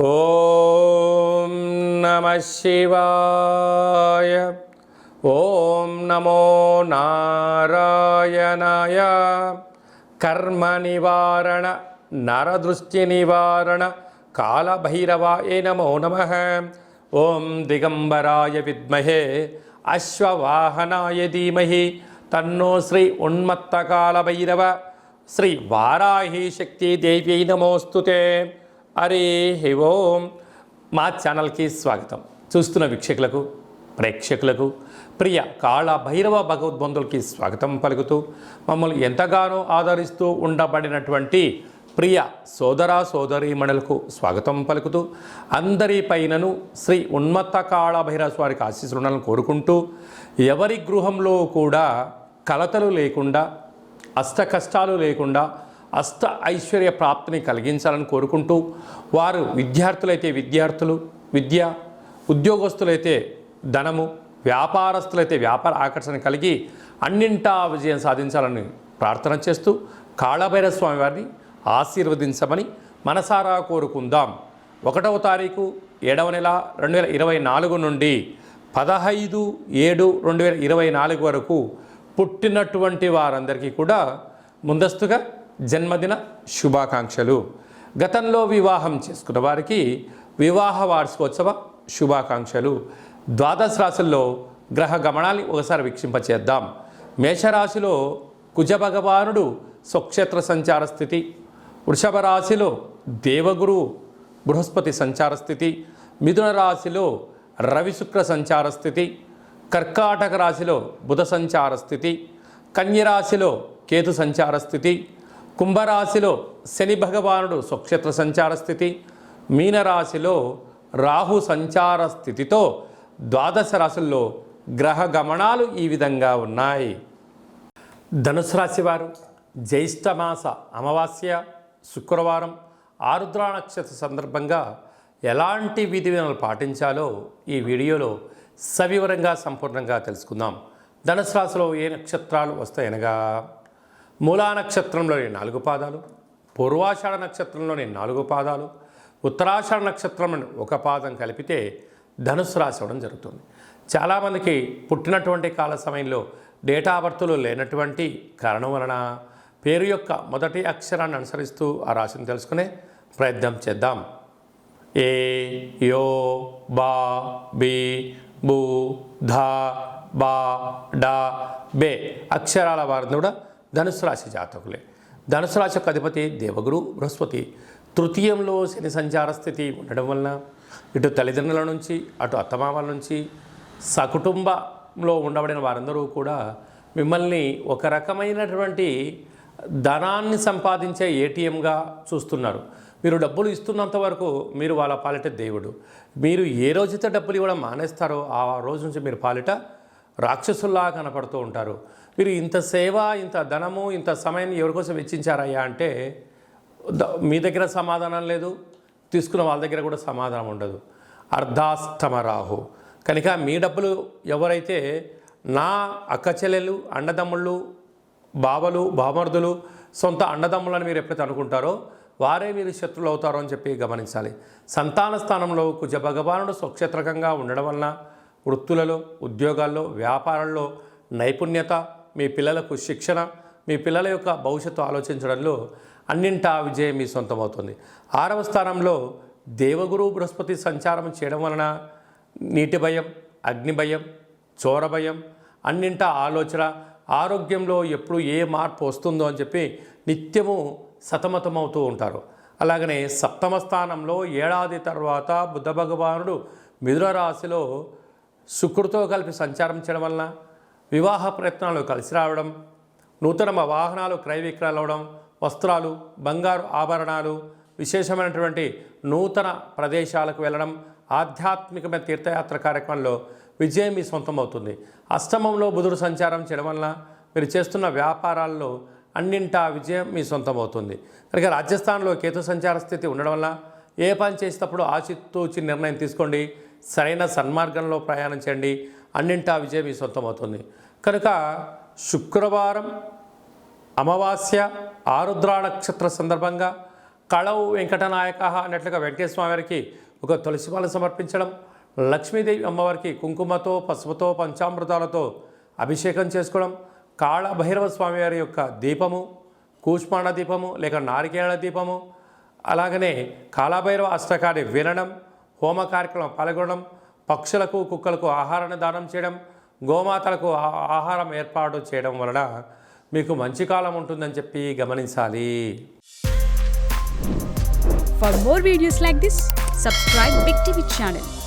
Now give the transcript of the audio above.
ఓం నమః శివాయ. ఓం నమో నారాయణాయ. కర్మ నివారణ నరదృష్టి నివారణ కాళభైరవాయ నమో నమః. ఓం దిగంబరాయ విద్మహే అశ్వవాహనాయ ధీమహి తన్నో శ్రీ ఉన్మత్త కాళభైరవ శ్రీ వారాహి శక్తి దేవ్యై నమోస్తుతే. హరి ఓం. మా ఛానల్కి స్వాగతం. చూస్తున్న వీక్షకులకు ప్రేక్షకులకు ప్రియ కాళభైరవ భగవద్బంధులకి స్వాగతం పలుకుతూ మమ్మల్ని ఎంతగానో ఆదరిస్తూ ఉండబడినటువంటి ప్రియ సోదర సోదరీమణులకు స్వాగతం పలుకుతూ అందరిపైనను శ్రీ ఉన్మత్త కాళభైరవ స్వారికి ఆశీస్సులను కోరుకుంటూ ఎవరి గృహంలో కూడా కలతలు లేకుండా అష్ట కష్టాలు లేకుండా అష్ట ఐశ్వర్య ప్రాప్తిని కలిగించాలని కోరుకుంటూ వారు విద్యార్థులైతే విద్యార్థులు విద్య, ఉద్యోగస్తులైతే ధనము, వ్యాపారస్తులైతే వ్యాపార ఆకర్షణ కలిగి అన్నింటా విజయం సాధించాలని ప్రార్థన చేస్తూ కాళభైరవ స్వామి వారిని ఆశీర్వదించమని మనసారా కోరుకుందాం. 1వ తారీఖు 7వ నెల 2024 నుండి 15/7/2024 వరకు పుట్టినటువంటి వారందరికీ కూడా ముందస్తుగా జన్మదిన శుభాకాంక్షలు. గతంలో వివాహం చేసుకున్న వారికి వివాహ వార్షికోత్సవ శుభాకాంక్షలు. ద్వాదశ రాశుల్లో గ్రహ గమనాన్ని ఒకసారి వీక్షింపచేద్దాం. మేషరాశిలో కుజ భగవానుడు స్వక్షేత్ర సంచార స్థితి, వృషభ రాశిలో దేవగురు బృహస్పతి సంచార స్థితి, మిథున రాశిలో రవి శుక్ర సంచార స్థితి, కర్కాటక రాశిలో బుధ సంచార స్థితి, కన్యరాశిలో కేతు సంచార స్థితి, కుంభరాశిలో శని భగవానుడు స్వక్షేత్ర సంచార స్థితి, మీనరాశిలో రాహు సంచార స్థితితో ద్వాదశ రాశుల్లో గ్రహ గమనాలు ఈ విధంగా ఉన్నాయి. ధనుసు రాశి వారు జ్యేష్ఠమాస అమావాస్య శుక్రవారం ఆరుద్ర నక్షత్ర సందర్భంగా ఎలాంటి విధి విధానాలు పాటించాలో ఈ వీడియోలో సవివరంగా సంపూర్ణంగా తెలుసుకుందాం. ధనుసు రాశిలో ఏ నక్షత్రాలు వస్తాయనగా మూలా నక్షత్రంలోని 4 పాదాలు, పూర్వాషాఢ నక్షత్రంలోని 4 పాదాలు, ఉత్తరాషాఢ నక్షత్రంలోని 1 పాదం కలిపితే ధనుసు రాశి అవ్వడం జరుగుతుంది. చాలామందికి పుట్టినటువంటి కాల సమయంలో డేటా బర్త్లు లేనటువంటి కారణం వలన పేరు యొక్క మొదటి అక్షరాన్ని అనుసరిస్తూ ఆ రాశిని తెలుసుకునే ప్రయత్నం చేద్దాం. ఏ, యో, బా, బి, బు, ధా, బా, డా, బే అక్షరాల వారిని కూడా ధనుసు రాశి జాతకులే. ధనుసు రాశి యొక్క అధిపతి దేవగురు బృహస్పతి. తృతీయంలో శని సంచార స్థితి ఉండడం వలన ఇటు తల్లిదండ్రుల నుంచి అటు అత్తమామల నుంచి సకుటుంబంలో ఉండబడిన వారందరూ కూడా మిమ్మల్ని ఒక రకమైనటువంటి ధనాన్ని సంపాదించే ఏటీఎంగా చూస్తున్నారు. మీరు డబ్బులు ఇస్తున్నంత వరకు మీరు వాళ్ళ పాలిట దేవుడు. మీరు ఏ రోజైతే డబ్బులు ఇవ్వడం మానేస్తారో ఆ రోజు నుంచి మీరు పాలిట రాక్షసుల్లా కనపడుతూ ఉంటారు. మీరు ఇంత సేవ, ఇంత ధనము, ఇంత సమయాన్ని ఎవరికోసం వెచ్చించారయ్యా అంటే మీ దగ్గర సమాధానం లేదు, తీసుకున్న వాళ్ళ దగ్గర కూడా సమాధానం ఉండదు. అర్ధాస్తమ రాహు కనుక మీ డబ్బులు ఎవరైతే నా అక్క చెల్లెలు, అన్నదమ్ముళ్ళు, బావలు, బామర్దులు, సొంత అన్నదమ్ములని మీరు ఎప్పుడైతే అనుకుంటారో వారే మీరు శత్రువులు అవుతారో అని చెప్పి గమనించాలి. సంతాన స్థానంలో కుజ భగవానుడు స్వక్షేత్రకంగా ఉండడం వలన వృత్తులలో, ఉద్యోగాల్లో, వ్యాపారంలో నైపుణ్యత, మీ పిల్లలకు శిక్షణ, మీ పిల్లల యొక్క భవిష్యత్తు ఆలోచించడంలో అన్నింటా విజయం మీ సొంతమవుతుంది. 6వ స్థానంలో దేవగురు బృహస్పతి సంచారం చేయడం వలన నీటి భయం, అగ్ని భయం, చోర భయం, అన్నింటా ఆలోచన, ఆరోగ్యంలో ఎప్పుడు ఏ మార్పు వస్తుందో అని చెప్పి నిత్యము సతమతమవుతూ ఉంటారు. అలాగనే 7వ స్థానంలో ఏడాది తర్వాత బుధ భగవానుడు మిథున రాశిలో శుక్రుడితో కలిపి సంచారం చేయడం వలన వివాహ ప్రయత్నాలు కలిసి రావడం, నూతన వాహనాలు క్రయ విక్రయాలు అవ్వడం, వస్త్రాలు, బంగారు ఆభరణాలు, విశేషమైనటువంటి నూతన ప్రదేశాలకు వెళ్ళడం, ఆధ్యాత్మికమైన తీర్థయాత్ర కార్యక్రమంలో విజయం మీ సొంతమవుతుంది. అష్టమంలో బుధుడు సంచారం చేయడం వలన మీరు చేస్తున్న వ్యాపారాల్లో అన్నింటా విజయం మీ సొంతమవుతుంది. కనుక రాజస్థాన్లో కేతు సంచార స్థితి ఉండడం వల్ల ఏ పని చేసేటప్పుడు ఆచితూచి నిర్ణయం తీసుకోండి, సరైన సన్మార్గంలో ప్రయాణం చేయండి, అన్నింటా విజయం మీ సొంతమవుతుంది. కనుక శుక్రవారం అమావాస్య ఆరుద్ర నక్షత్ర సందర్భంగా కళవు వెంకటనాయక అన్నట్లుగా వెంకటేశ్వర స్వామి వారికి ఒక తులసిమాల సమర్పించడం, లక్ష్మీదేవి అమ్మవారికి కుంకుమతో పసుపుతో పంచామృతాలతో అభిషేకం చేసుకోవడం, కాళభైరవ స్వామి వారి యొక్క దీపము, కూష్మాండ దీపము లేక నారికేళ దీపము, అలాగనే కాళభైరవ అష్టకాన్ని వినడం, హోమ కార్యక్రమం పాల్గొనడం, పక్షులకు కుక్కలకు ఆహారాన్ని దానం చేయడం, గోమాతలకు ఆహారం ఏర్పాటు చేయడం వలన మీకు మంచి కాలం ఉంటుందని చెప్పి గమనించాలి. For more videos like this, subscribe Big TV channel.